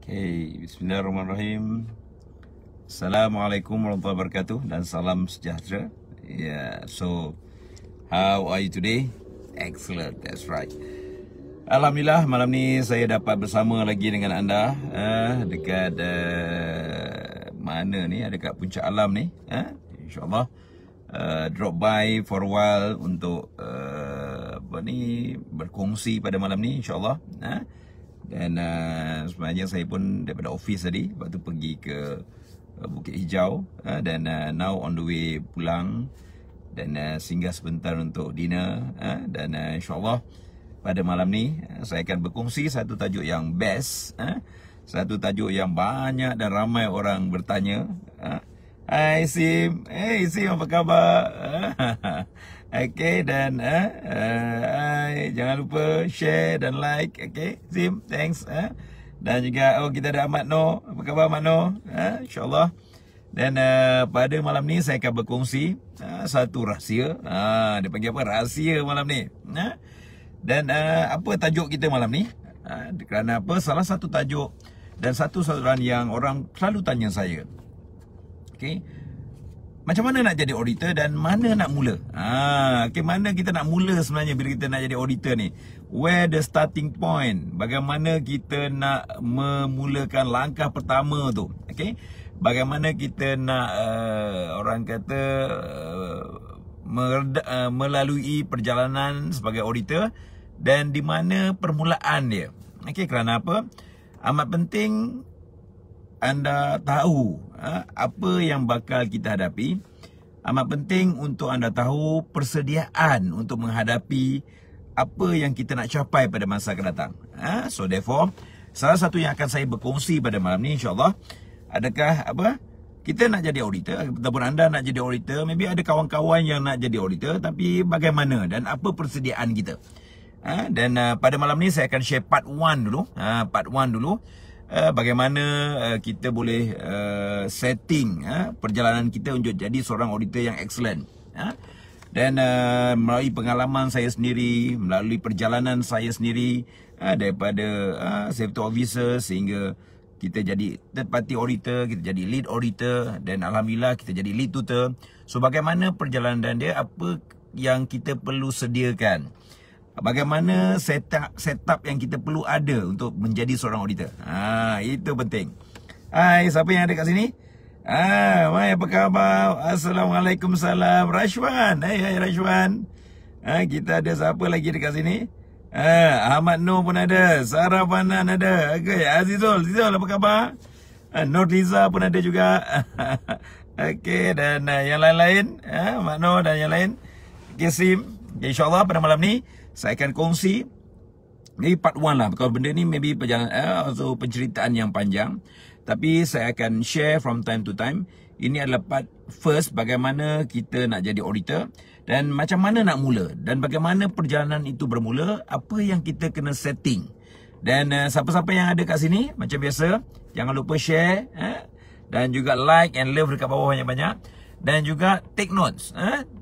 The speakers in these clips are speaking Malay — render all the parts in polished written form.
Okay, bismillahirrahmanirrahim. Assalamualaikum warahmatullahi wabarakatuh dan salam sejahtera. So how are you today? Excellent, that's right. Alhamdulillah, malam ni saya dapat bersama lagi dengan anda dekat mana ni? Dekat Puncak Alam ni. InsyaAllah drop by for a while untuk berkongsi pada malam ni, insyaAllah. Dan sebenarnya saya pun daripada office tadi, lepas tu pergi ke Bukit Hijau, dan now on the way pulang, dan singgah sebentar untuk dinner, dan insyaAllah pada malam ni saya akan berkongsi satu tajuk yang best, satu tajuk yang banyak dan ramai orang bertanya. Hai Sim, hey Sim, apa khabar? Okay, dan jangan lupa share dan like. Okay, Sim, thanks. Dan juga kita ada Ahmad Noor. Apa khabar Ahmad Noor? InsyaAllah. Dan pada malam ni saya akan berkongsi satu rahsia. Dia panggil apa? Rahsia malam ni. Dan apa tajuk kita malam ni? Kerana apa? Salah satu tajuk dan satu soalan yang orang selalu tanya saya. Okay, macam mana nak jadi auditor dan mana nak mula? Okay, mana kita nak mula sebenarnya bila kita nak jadi auditor ni? Where the starting point? Bagaimana kita nak memulakan langkah pertama tu? Okay, bagaimana kita nak orang kata melalui perjalanan sebagai auditor dan di mana permulaan dia? Okay, kerana apa? Amat penting anda tahu apa yang bakal kita hadapi. Amat penting untuk anda tahu persediaan untuk menghadapi apa yang kita nak capai pada masa akan datang. So therefore, salah satu yang akan saya berkongsi pada malam ni, insyaAllah, adakah apa kita nak jadi auditor, ataupun anda nak jadi auditor, maybe ada kawan-kawan yang nak jadi auditor, tapi bagaimana dan apa persediaan kita. Dan pada malam ni saya akan share part 1 dulu. Part 1 dulu. Bagaimana kita boleh setting perjalanan kita untuk jadi seorang auditor yang excellent. Dan melalui pengalaman saya sendiri, melalui perjalanan saya sendiri, daripada safety officer sehingga kita jadi third party auditor, kita jadi lead auditor, dan alhamdulillah kita jadi lead tutor. So bagaimana perjalanan dia, apa yang kita perlu sediakan, bagaimana setup yang kita perlu ada untuk menjadi seorang auditor. Itu penting. Hai, siapa yang ada kat sini? Mai, apa khabar? Assalamualaikum, salam. Rashwan. Hai Rashwan. Kita ada siapa lagi dekat sini? Ahmad Noor pun ada. Sarah Fanan ada. Okay, Azizul, apa khabar? Nur Liza pun ada juga. Okay, dan yang lain-lain, Ahmad Noor dan yang lain. Okay, Sim. InsyaAllah pada malam ni saya akan kongsi maybe part 1 lah. Kalau benda ni maybe perjalanan atau penceritaan yang panjang, tapi saya akan share from time to time. Ini adalah part first, bagaimana kita nak jadi auditor dan macam mana nak mula dan bagaimana perjalanan itu bermula, apa yang kita kena setting. Dan siapa-siapa yang ada kat sini, macam biasa, jangan lupa share dan juga like and love dekat bawah banyak-banyak. Dan juga take notes.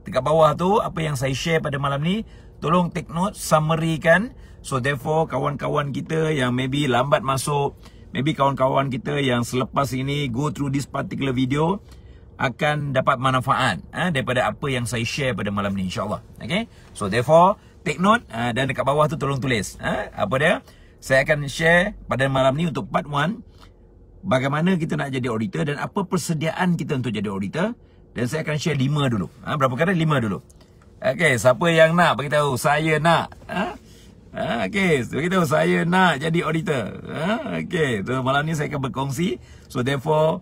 Dekat bawah tu, apa yang saya share pada malam ni, tolong take notes, summary kan. So therefore, kawan-kawan kita yang maybe lambat masuk, maybe kawan-kawan kita yang selepas ini go through this particular video, akan dapat manfaat daripada apa yang saya share pada malam ni, insyaAllah. Okay, so therefore, take note, dan dekat bawah tu tolong tulis apa dia. Saya akan share pada malam ni untuk part 1, bagaimana kita nak jadi auditor dan apa persediaan kita untuk jadi auditor. Dan saya akan share 5 dulu. Berapa kali? 5 dulu. Okay, siapa yang nak beritahu saya nak? Okay, beritahu saya nak jadi auditor. Okay, so malam ni saya akan berkongsi. So therefore,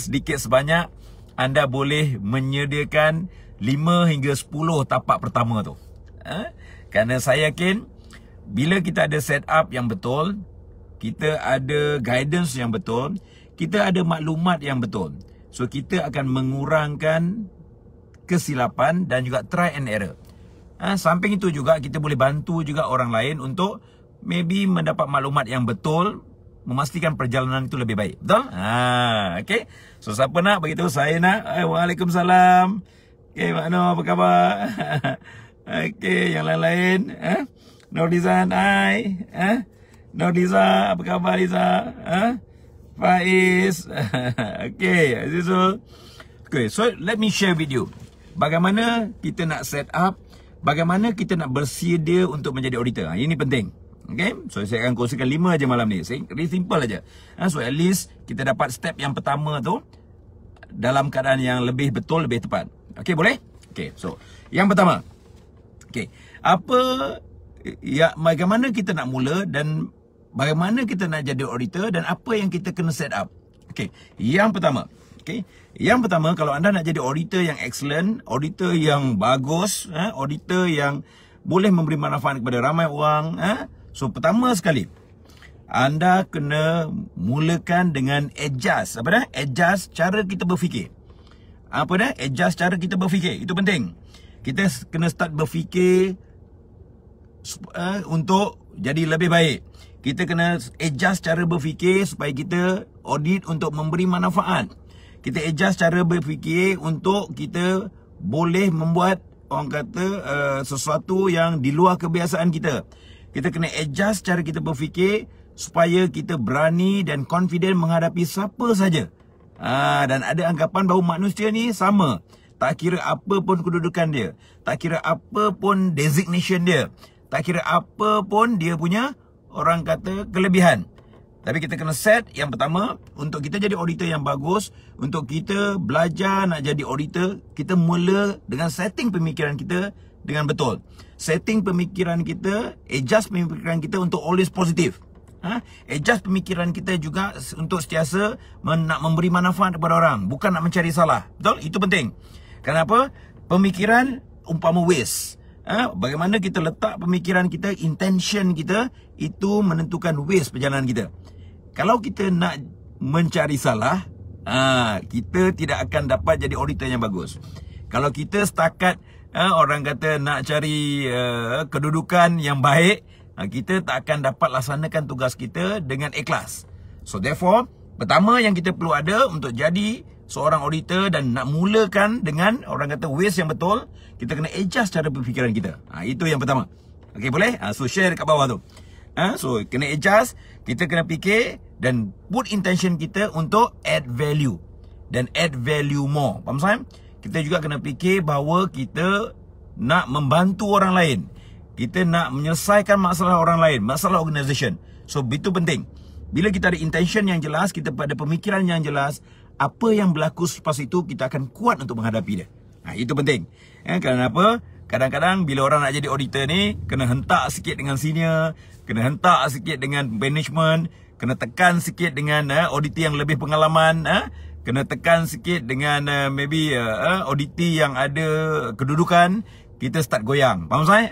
sedikit sebanyak anda boleh menyediakan 5 hingga 10 tapak pertama tu. Kerana saya yakin bila kita ada setup yang betul, kita ada guidance yang betul, kita ada maklumat yang betul, so kita akan mengurangkan kesilapan dan juga try and error. Samping itu juga kita boleh bantu juga orang lain untuk maybe mendapat maklumat yang betul, memastikan perjalanan itu lebih baik. Betul? Okay. So siapa nak beritahu saya nak? Waalaikumsalam. Okay, Mak Noor, apa khabar? Okay, yang lain-lain. Nur Liza, hai. Nur Liza, apa khabar Liza? Faiz. Okay, Azizul. Okay, so let me share with you bagaimana kita nak set up, bagaimana kita nak bersedia untuk menjadi auditor. Ini penting. Okay, so saya akan kongsikan 5 je malam ni. Very simple aja. So at least kita dapat step yang pertama tu dalam keadaan yang lebih betul, lebih tepat. Okay, boleh? Okay, so yang pertama. Okay, bagaimana kita nak mula dan bagaimana kita nak jadi auditor dan apa yang kita kena set up. Okay, yang pertama. Okay, yang pertama, kalau anda nak jadi auditor yang excellent, auditor yang bagus, auditor yang boleh memberi manfaat kepada ramai orang, so pertama sekali, anda kena mulakan dengan adjust. Apa dah? Adjust cara kita berfikir. Apa dah? Adjust cara kita berfikir. Itu penting. Kita kena start berfikir untuk jadi lebih baik. Kita kena adjust cara berfikir supaya kita audit untuk memberi manfaat. Kita adjust cara berfikir untuk kita boleh membuat, orang kata, sesuatu yang di luar kebiasaan kita. Kita kena adjust cara kita berfikir supaya kita berani dan confident menghadapi siapa saja. Dan ada anggapan bahawa manusia ni sama. Tak kira apa pun kedudukan dia, tak kira apa pun designation dia, tak kira apa pun dia punya, orang kata, kelebihan. Tapi kita kena set yang pertama, untuk kita jadi auditor yang bagus, untuk kita belajar nak jadi auditor, kita mula dengan setting pemikiran kita dengan betul. Setting pemikiran kita, adjust pemikiran kita untuk always positif. Adjust pemikiran kita juga untuk sentiasa nak memberi manfaat kepada orang, bukan nak mencari salah. Betul? Itu penting. Kenapa? Pemikiran umpama waste. Bagaimana kita letak pemikiran kita, intention kita, itu menentukan waste perjalanan kita. Kalau kita nak mencari salah, kita tidak akan dapat jadi auditor yang bagus. Kalau kita setakat, orang kata nak cari kedudukan yang baik, kita tak akan dapat laksanakan tugas kita dengan ikhlas. So therefore, pertama yang kita perlu ada untuk jadi seorang auditor dan nak mulakan dengan, orang kata, waste yang betul, kita kena adjust cara berfikiran kita. Itu yang pertama. Okay, boleh? So share dekat bawah tu. So kena adjust, kita kena fikir dan put intention kita untuk add value dan add value more. Faham Sam? Kita juga kena fikir bahawa kita nak membantu orang lain. Kita nak menyelesaikan masalah orang lain, masalah organisation. So itu penting. Bila kita ada intention yang jelas, kita ada pemikiran yang jelas, apa yang berlaku selepas itu kita akan kuat untuk menghadapi dia. Itu penting. Kenapa? Kadang-kadang bila orang nak jadi auditor ni, kena hentak sikit dengan senior, kena hentak sikit dengan management, kena tekan sikit dengan auditor yang lebih pengalaman, kena tekan sikit dengan maybe auditor yang ada kedudukan, kita start goyang. Faham saya?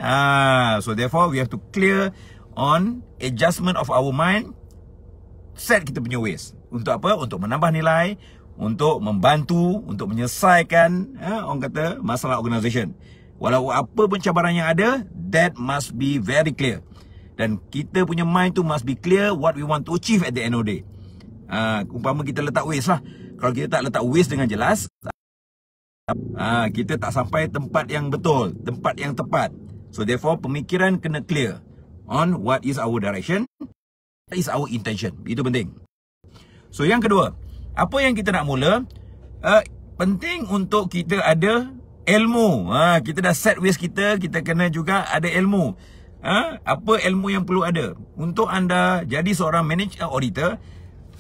So therefore we have to clear on adjustment of our mind, set kita punya ways. Untuk apa? Untuk menambah nilai, untuk membantu, untuk menyelesaikan orang kata masalah organisation. Walau apa pun cabaran yang ada, that must be very clear. Dan kita punya mind tu must be clear what we want to achieve at the end of the day. Umpama kita letak waste lah. Kalau kita tak letak waste dengan jelas, kita tak sampai tempat yang betul, tempat yang tepat. So therefore, pemikiran kena clear on what is our direction, what is our intention. Itu penting. So yang kedua, apa yang kita nak mula, penting untuk kita ada ilmu. Kita dah set waste kita, kita kena juga ada ilmu. Apa ilmu yang perlu ada? Untuk anda jadi seorang manager auditor,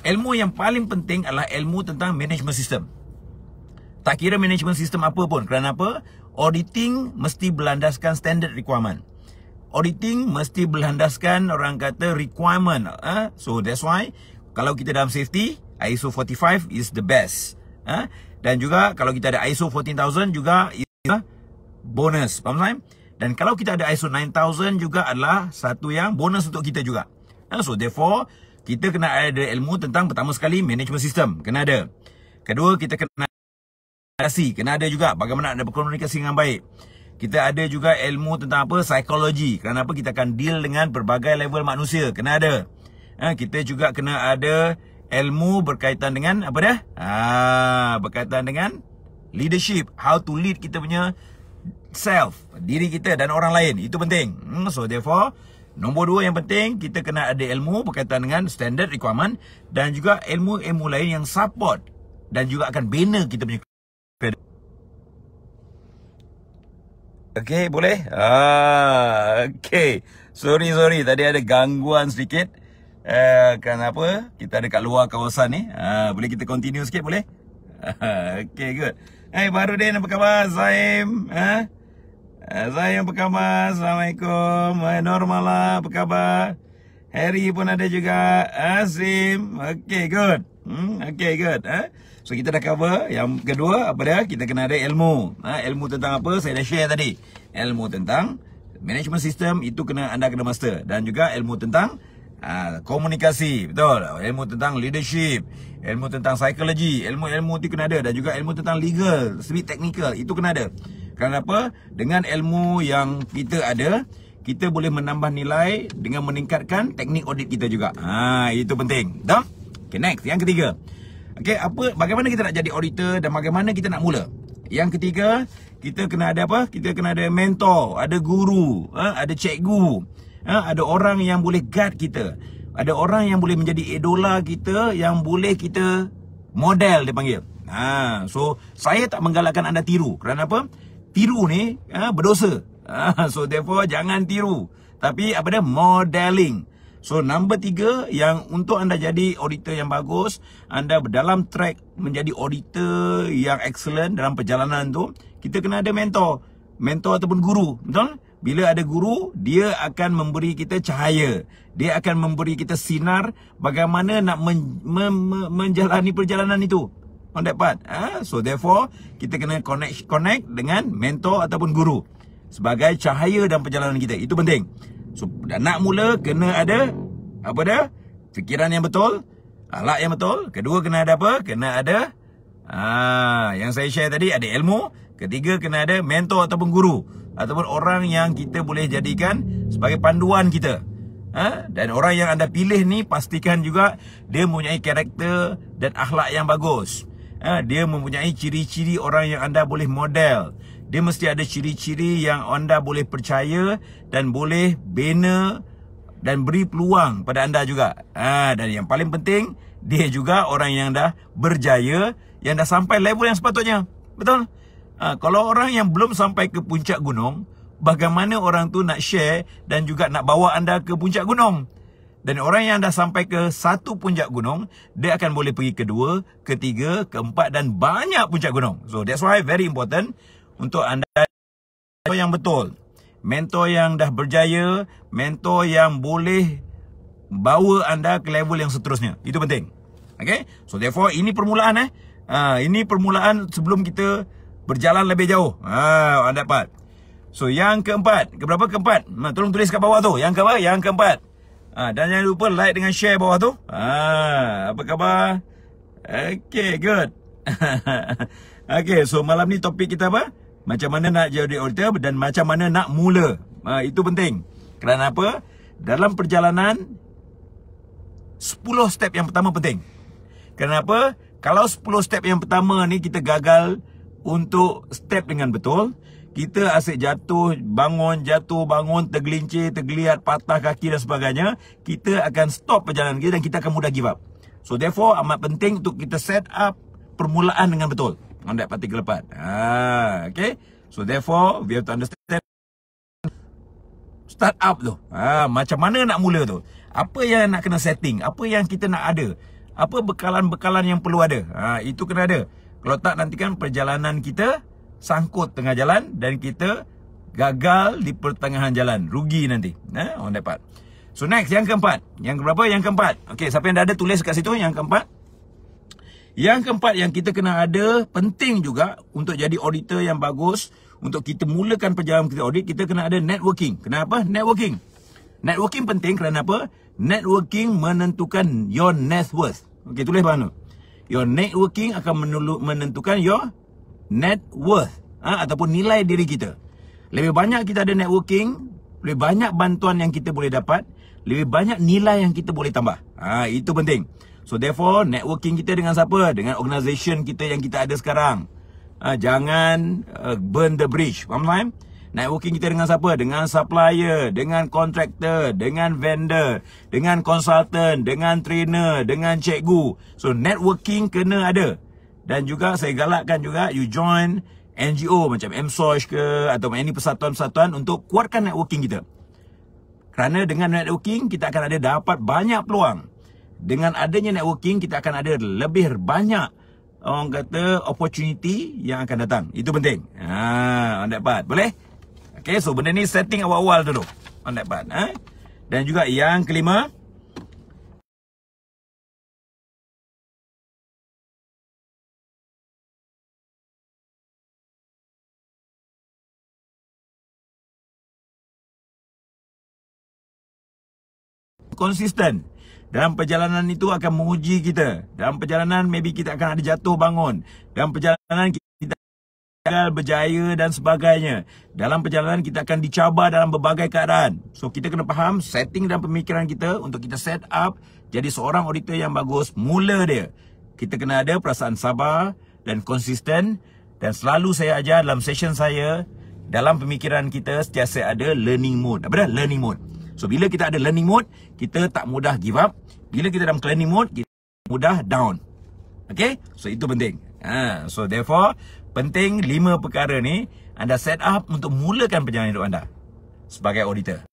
ilmu yang paling penting adalah ilmu tentang management system. Tak kira management system apa pun. Kerana apa? Auditing mesti berlandaskan standard requirement. Auditing mesti berlandaskan, orang kata, requirement. So that's why kalau kita dalam safety, ISO 45 is the best. Dan juga kalau kita ada ISO 14000 juga is bonus. Faham tak? Dan kalau kita ada ISO 9000 juga adalah satu yang bonus untuk kita juga. So therefore, kita kena ada ilmu tentang, pertama sekali, management system. Kena ada. Kedua, kita kena ada juga bagaimana nak berkomunikasi dengan baik. Kita ada juga ilmu tentang apa? Psikologi. Kerana apa? Kita akan deal dengan berbagai level manusia. Kena ada. Kita juga kena ada ilmu berkaitan dengan apa dah? Berkaitan dengan leadership. How to lead kita punya self, diri kita dan orang lain. Itu penting. So therefore, Nombor 2 yang penting, kita kena ada ilmu berkaitan dengan standard requirement dan juga ilmu-ilmu lain yang support dan juga akan bina kita punya. Okey, boleh? Okey. Sorry. Tadi ada gangguan sedikit. Kenapa? Kita ada kat luar kawasan ni. Boleh kita continue sikit, boleh? Okey, good. Hai, Barudin, apa khabar? Zaim? Zaim, apa khabar? Assalamualaikum. Normal lah, apa khabar? Harry pun ada juga. Azim. Okey, good. Okey, good. So kita dah cover. Yang kedua apa dia? Kita kena ada ilmu. Ilmu tentang apa? Saya dah share tadi. Ilmu tentang management system itu anda kena master, dan juga ilmu tentang komunikasi, betul. Ilmu tentang leadership, ilmu tentang psikologi, ilmu itu kena ada, dan juga ilmu tentang legal, sedikit technical itu kena ada. Kerana apa? Dengan ilmu yang kita ada, kita boleh menambah nilai dengan meningkatkan teknik audit kita juga. Itu penting. Dah? Okay, next. Yang ketiga. Okey, bagaimana kita nak jadi auditor dan bagaimana kita nak mula? Yang ketiga, kita kena ada apa? Kita kena ada mentor, ada guru, ada cikgu, ada orang yang boleh guide kita. Ada orang yang boleh menjadi idola kita, yang boleh kita model dia panggil. So saya tak menggalakkan anda tiru. Kerana apa? Tiru ni berdosa. So therefore jangan tiru. Tapi apa dia? Modeling. So number 3, yang untuk anda jadi auditor yang bagus, anda dalam track menjadi auditor yang excellent dalam perjalanan tu, kita kena ada mentor ataupun guru, betul? Bila ada guru, dia akan memberi kita cahaya, dia akan memberi kita sinar bagaimana nak menjalani perjalanan itu, on that part. So therefore kita kena connect dengan mentor ataupun guru sebagai cahaya dalam perjalanan kita. Itu penting. So, nak mula kena ada apa dah? Fikiran yang betul, akhlak yang betul. Kedua kena ada apa? Kena ada yang saya share tadi, ada ilmu. Ketiga kena ada mentor ataupun guru ataupun orang yang kita boleh jadikan sebagai panduan kita. Dan orang yang anda pilih ni pastikan juga dia mempunyai karakter dan akhlak yang bagus. Dia mempunyai ciri-ciri orang yang anda boleh model. Dia mesti ada ciri-ciri yang anda boleh percaya dan boleh bina dan beri peluang pada anda juga. Dan yang paling penting, dia juga orang yang dah berjaya, yang dah sampai level yang sepatutnya. Betul? Kalau orang yang belum sampai ke puncak gunung, bagaimana orang tu nak share dan juga nak bawa anda ke puncak gunung? Dan orang yang dah sampai ke satu puncak gunung, dia akan boleh pergi kedua, ketiga, keempat dan banyak puncak gunung. So that's why very important untuk anda mentor yang betul, mentor yang dah berjaya, mentor yang boleh bawa anda ke level yang seterusnya. Itu penting. Okay? So therefore ini permulaan ini permulaan sebelum kita berjalan lebih jauh. Anda dapat. So yang keempat, keberapa keempat? Tolong tulis kat bawah tu. Yang keempat? Yang keempat. Dan jangan lupa like dengan share bawah tu. Apa khabar? Okay, good. Okay, so malam ni topik kita apa? Macam mana nak jadi auditor dan macam mana nak mula. Itu penting. Kerana apa? Dalam perjalanan 10 step yang pertama penting. Kenapa? Kalau 10 step yang pertama ni kita gagal untuk step dengan betul, kita asyik jatuh, bangun, tergelincir, tergeliat, patah kaki dan sebagainya, kita akan stop perjalanan kita dan kita akan mudah give up. So therefore amat penting untuk kita set up permulaan dengan betul. On that particular part. Okay. So therefore we have to understand start up tu. Macam mana nak mula tu? Apa yang nak kena setting? Apa yang kita nak ada? Apa bekalan-bekalan yang perlu ada? Itu kena ada. Kalau tak, nanti kan perjalanan kita sangkut tengah jalan dan kita gagal di pertengahan jalan. Rugi nanti. On that part. So next, yang keempat. Yang berapa? Yang keempat. Okay, siapa yang dah ada tulis kat situ yang keempat. Yang keempat yang kita kena ada, penting juga untuk jadi auditor yang bagus, untuk kita mulakan perjalanan kita audit, kita kena ada networking. Kenapa? Networking. Networking penting kerana apa? Networking menentukan your net worth. Okey, tulis mana? Your networking akan menentukan your net worth, ataupun nilai diri kita. Lebih banyak kita ada networking, lebih banyak bantuan yang kita boleh dapat, lebih banyak nilai yang kita boleh tambah. Itu penting. So therefore, networking kita dengan siapa? Dengan organisation kita yang kita ada sekarang. Jangan burn the bridge. Faham? Networking kita dengan siapa? Dengan supplier, dengan kontraktor, dengan vendor, dengan consultant, dengan trainer, dengan cikgu. So networking kena ada. Dan juga saya galakkan juga you join NGO macam MSOS ke atau any persatuan-persatuan untuk kuatkan networking kita. Kerana dengan networking kita akan ada dapat banyak peluang. Dengan adanya networking kita akan ada lebih banyak orang kata opportunity yang akan datang. Itu penting. On that part. Boleh? Okay, so benda ni setting awal-awal dulu. On that part. Dan juga yang kelima, konsisten. Dalam perjalanan itu akan menguji kita. Dalam perjalanan maybe kita akan ada jatuh bangun. Dalam perjalanan kita gagal berjaya dan sebagainya. Dalam perjalanan kita akan dicabar dalam berbagai keadaan. So kita kena faham setting dalam pemikiran kita untuk kita set up jadi seorang auditor yang bagus. Mula dia, kita kena ada perasaan sabar dan konsisten. Dan selalu saya ajar dalam session saya, dalam pemikiran kita sentiasa ada learning mode. Apa dah? Learning mode. So bila kita ada learning mode, kita tak mudah give up. Bila kita dalam learning mode, kita mudah down. Okay? So itu penting. So therefore, penting 5 perkara ni anda set up untuk mulakan perjalanan hidup anda sebagai auditor.